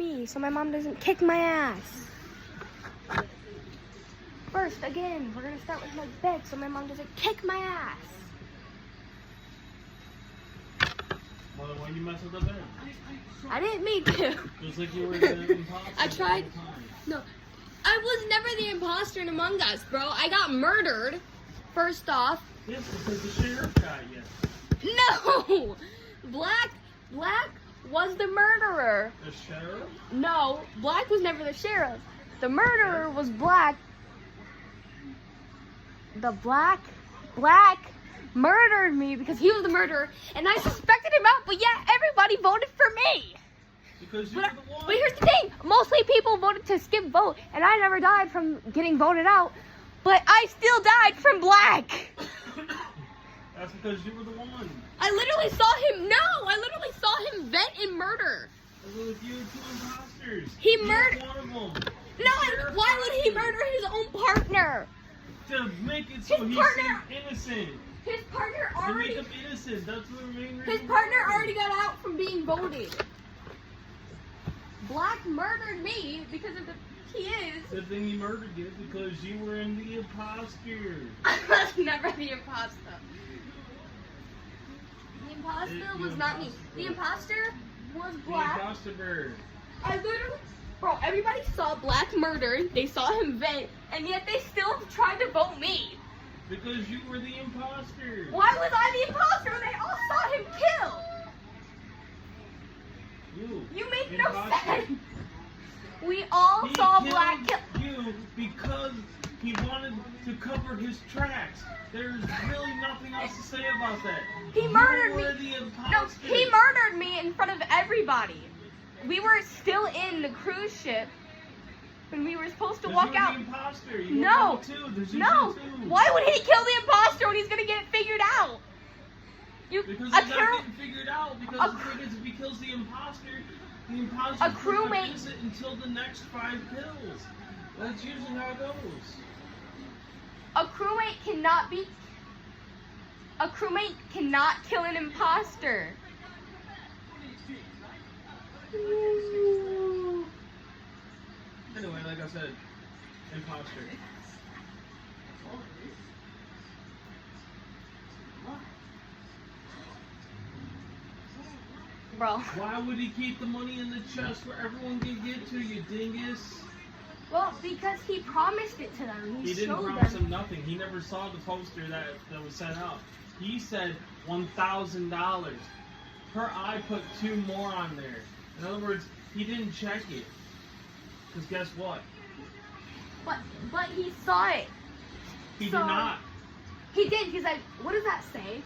me so my mom doesn't kick my ass. First, again, we're gonna start with my bed so my mom doesn't kick my ass. Well, then why you mess with the bed? I didn't mean to. Just like you were the imposter. I tried. No, I was never the imposter in Among Us, bro. I got murdered. First off. Yes, because the sheriff got you. No, Black was the murderer. The sheriff? No, Black was never the sheriff. The murderer was Black. The Black murdered me because he was the murderer, and I suspected him out, but yet everybody voted for me. Because you were the one. But here's the thing, mostly people voted to skip vote, and I never died from getting voted out, but I still died from Black. That's because you were the one. I literally saw him vent and murder. It was you and two imposters. He You murdered. were one of them. No, why would he murder his own partner? To make it so His he partner- seemed innocent. His partner To make already. him innocent. That's the main reason. His partner already got out from being voted. Black murdered me because of he is. The thing he murdered you because you were in the imposter. I was never the imposter. The imposter was not me. The imposter was Black. The imposter bird. I literally, bro, everybody saw Black murder. They saw him vent, and yet they still tried to vote me. Because you were the imposter. Why was I the imposter when they all saw him kill? You make no imposter. sense. We all He saw killed Black kill. you because he wanted to cover his tracks. There's really nothing else to say about that. He murdered you were me. The No, imposter. he murdered me in front of everybody. We were still in the cruise ship when we were supposed to walk you were out. The imposter. You No, were two. There's no. usually two. Why would he kill the imposter when he's gonna get it figured out? Because a he's not crew- getting figured out. Because a the cr- thing is, if he kills the imposter A crewmate- innocent until the next 5 kills. That's usually how it goes. A crewmate cannot kill an imposter. Anyway, like I said, imposter. Bro. Why would he keep the money in the chest where everyone can get to, you dingus? Well, because he promised it to them. He didn't showed promise them. them nothing. He never saw the poster that was sent out. He said $1,000. Her eye put 2 more on there. In other words, he didn't check it. Because guess what? But he saw it. He So- did not. He did. He's like, what does that say?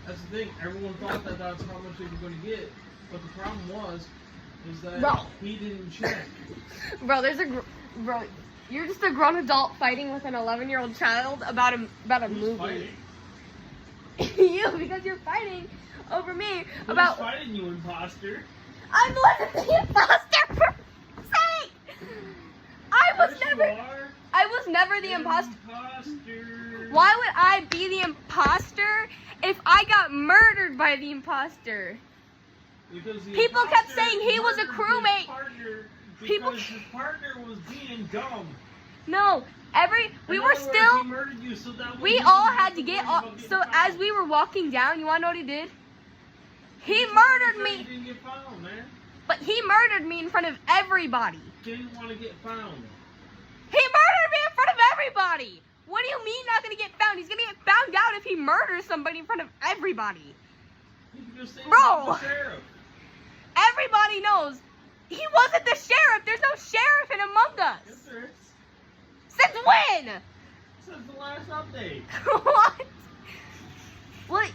That's the thing. Everyone thought that that's how much they were going to get. But the problem is that Bro. he didn't check. Bro, bro, you're just a grown adult fighting with an 11-year-old child about a Who's movie. fighting? You, because you're fighting over me Who's about. fighting you, imposter? I wasn't the imposter. For sake. I was never the imposter. Why would I be the imposter if I got murdered by the imposter? Because the People kept imposter saying he was a murdered his crewmate. partner People- Because his partner was being dumb. No, we In were other words, still. he murdered you so that way We you all wouldn't had have to get worry off. about getting So found. as we were walking down, you wanna know what he did? He You murdered said me. you didn't get found, man. But he murdered me in front of everybody. Didn't want to get found. He murdered me in front of everybody. What do you mean not gonna get found? He's gonna get found out if he murders somebody in front of everybody. You can just say Bro. the sheriff. Everybody knows he wasn't the sheriff. There's no sheriff in Among Us. Yes, there is. Since when? Since the last update. What? What?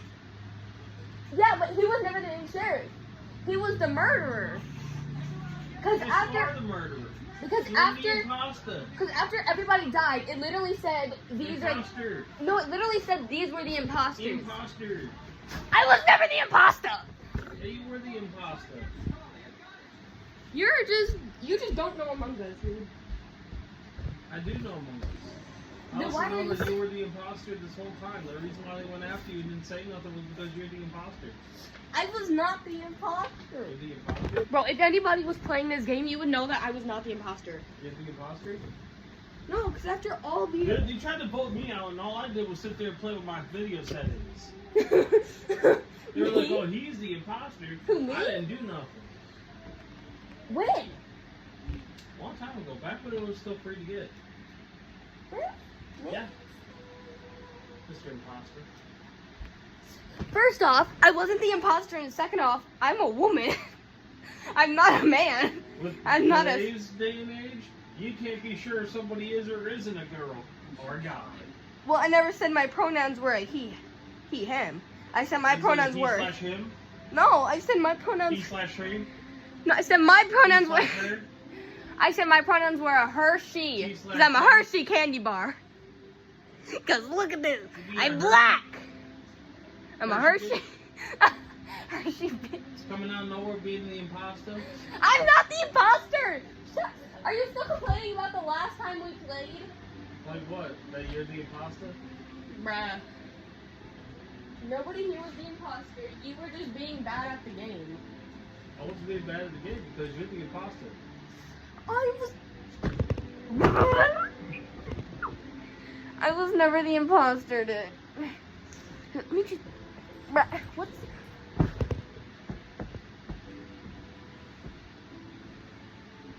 Yeah, but he was never the sheriff. He was the murderer. Because Yes, you after. are the murderer. Because You're after. the imposter. Because after everybody died, it literally said these are. Imposter. No, it literally said these were the imposters. Imposter. I was never the imposter. Yeah, you were the imposter. You just don't know Among Us, dude. I do know Among Us. I Then also why know did that you you were the imposter this whole time. The reason why they went after you and didn't say nothing was because you're the imposter. I was not the imposter. You're the imposter? Bro, if anybody was playing this game, you would know that I was not the imposter. You're the imposter? No, because after all the... You tried to vote me out, and all I did was sit there and play with my video settings. They were like, oh, he's the imposter. Who, me? I didn't do nothing. When? A long time ago, back when it was still free to get. Really? Yeah. Mr. Imposter. First off, I wasn't the imposter, and second off, I'm a woman. I'm not a man. With I'm not a... today's day and age, you can't be sure if somebody is or isn't a girl or a guy. Well, I never said my pronouns were a he, him. I said my pronouns were... He/him? No, I said my pronouns... He/him? No, I said my pronouns were... He/her? I said my pronouns were a Hershey. Because I'm a Hershey candy bar. Because look at this. I'm black. I'm a Hershey. Hershey bitch. It's coming out of nowhere being the imposter. I'm not the imposter. Are you still complaining about the last time we played? Like what? That you're the imposter? Bruh. Nobody here was the imposter. You were just being bad at the game. I wasn't being bad at the game because you're the imposter. I was never the imposter, dude. Let me just... Bruh, what's...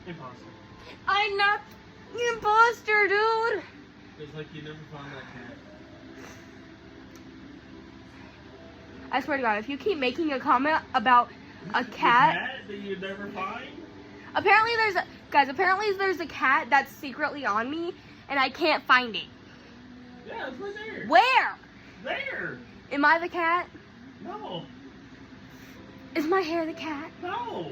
Imposter. I'm not the imposter, dude. It's like you never found that cat. I swear to God, if you keep making a comment about a The cat... cat that you never find? Apparently there's a cat that's secretly on me, and I can't find it. Yeah, it's right there. Where? There. Am I the cat? No. Is my hair the cat? No.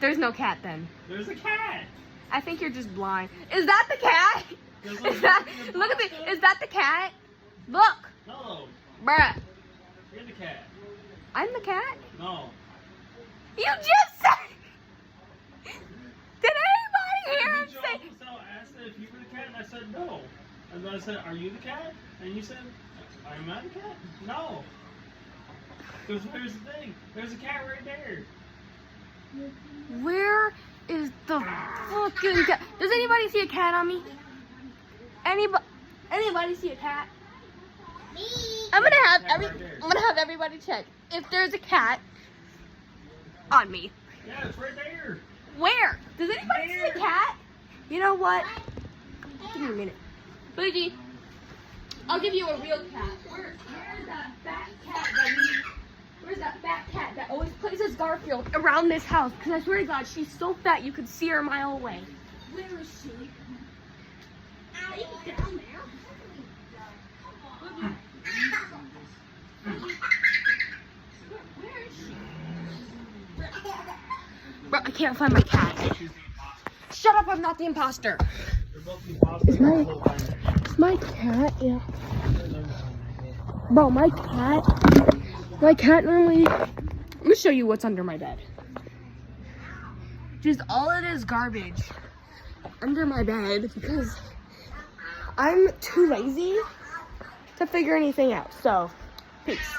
There's no cat then. There's a cat. I think you're just blind. Is that the cat? Is that, look at the, is that the cat? Look. No. Bruh. You're the cat. I'm the cat? No. You just said... Did anybody hear him say... I said if you were the cat, and I said no. And then I said, are you the cat? And you said, am I the cat? No. Because here's the thing. There's a cat right there. Where is the fucking cat? Does anybody see a cat on me? Anybody see a cat? Me. I'm gonna have everybody check if there's a cat on me. Yeah, it's right there. Where? Does anybody see a cat? You know what? Give me a minute. Luigi, I'll give you a real cat. Where's that fat cat where's that fat cat that always plays as Garfield around this house? Because I swear to God, she's so fat you could see her a mile away. Where is she? Are you down there? Where is she? Bro, I can't find my cat. Shut up, I'm not the imposter. They're both the imposters. My cat, yeah. Bro, my cat normally... Let me show you what's under my bed. Just all it is garbage under my bed because I'm too lazy to figure anything out. So, peace.